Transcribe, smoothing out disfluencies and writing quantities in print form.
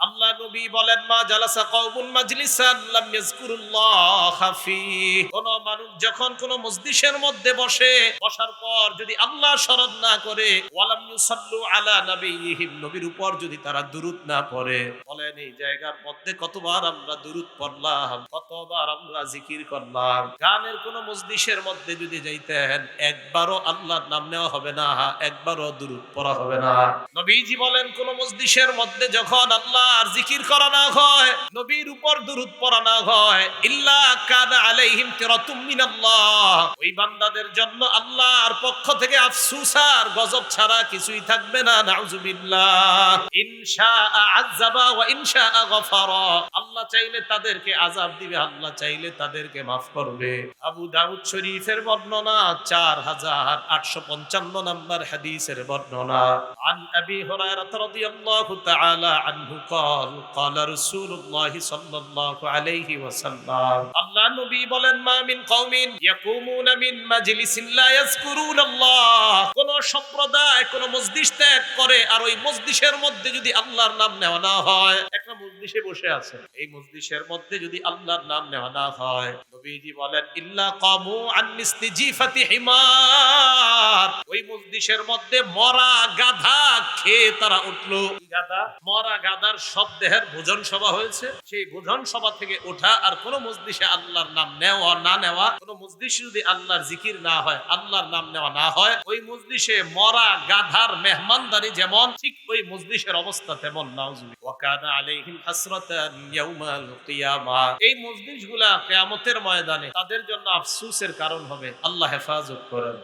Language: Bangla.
আল্লাহ নবী বলেন, মা জালাসা কওমুন মাজলিসান লাম ইয়াযকুরুল্লাহ ফি, কোন মানুষ যখন কোন মজলিসের মধ্যে বসে, বসার পর যদি আল্লাহ স্মরণ না করে, ওয়ালাম ইউসাল্লু আলা নবিয়িহিম, নবীর উপর যদি তারা দুরূদ না পড়ে, বলেন এই জায়গার মধ্যে কতবার আমরা দুরূদ পড়লাম, কতবার আমরা জিকির করলাম। গানের কোন মজলিসের মধ্যে যদি যাইতেন, একবারও আল্লাহর নাম নেওয়া হবে না, একবারও দুরূদ পড়া হবে না। নবীজি বলেন, কোন মজলিসের মধ্যে যখন আল্লাহর জিকির করা না হয়, নবীর উপর দুরূদ পড়া না হয়, ইল্লা কানা আলাইহিম কিরাতুম মিনাল্লাহ, ওই বান্দাদের জন্য আল্লাহর পক্ষ থেকে আফসোস আর গজব ছাড়া কিছুই থাকবে না। নাউজুবিল্লাহ। ইনশাআ আযাবা ওয়া ইনশাআ গফারা, আল্লাহ চাইলে তাদেরকে আযাব দিবে, আল্লাহ চাইলে তাদেরকে মাফ করবে। আবু দাউদ শরীফের বর্ণনা, 4855 নম্বর হাদিসের বর্ণনা। عن أبي هريرة رضي الله تعالى عنه قال قال رسول الله صلى الله عليه وسلم, আল্লাহ নবী বলেন, মা মিন কওমিন ইয়াকুমুনা মিন মাজলিসিন লা ইয়াযকুরুনাল্লাহ, কোন সম্প্রদায় কোন মজলিস ত্যাগ করে আর ওই মজলিসের মধ্যে যদি আল্লাহর নাম নেওয়া না হয়, একটা মজলিসে বসে আছে, এই মজলিসের মধ্যে যদি আল্লাহর নাম নেওয়া না হয়, নবীজি বলেন, ইল্লা কামু আন মিসলি জিফাতি হিমার, ওই মজলিসের মধ্যে মরা গাধা খেয়ে তারা উঠলো। গাধা, মরা গাধার সব দেহের ভোজন সভা হয়েছে, সেই ভোজন সভা থেকে ওঠা আর কোন মজলিসে আল্লাহর নাম নেওয়া না নেওয়া, কোন মজলিসে যদি আল্লাহর জিকির না হয়, আল্লাহর নাম নেওয়া না হয়, ওই মজলিসে মরা গাধার মেহমানদারি যেমন, ঠিক ওই মজলিসের অবস্থা তেমন। নাউজুবিল্লাহ। ওয়া কানা আলাইহিম হাসরাতান ইয়াউমাল কিয়ামাহ, এই মজলিসগুলা কিয়ামতের ময়দানে তাদের জন্য আফসোসের কারণ হবে। আল্লাহ হেফাজত করেন।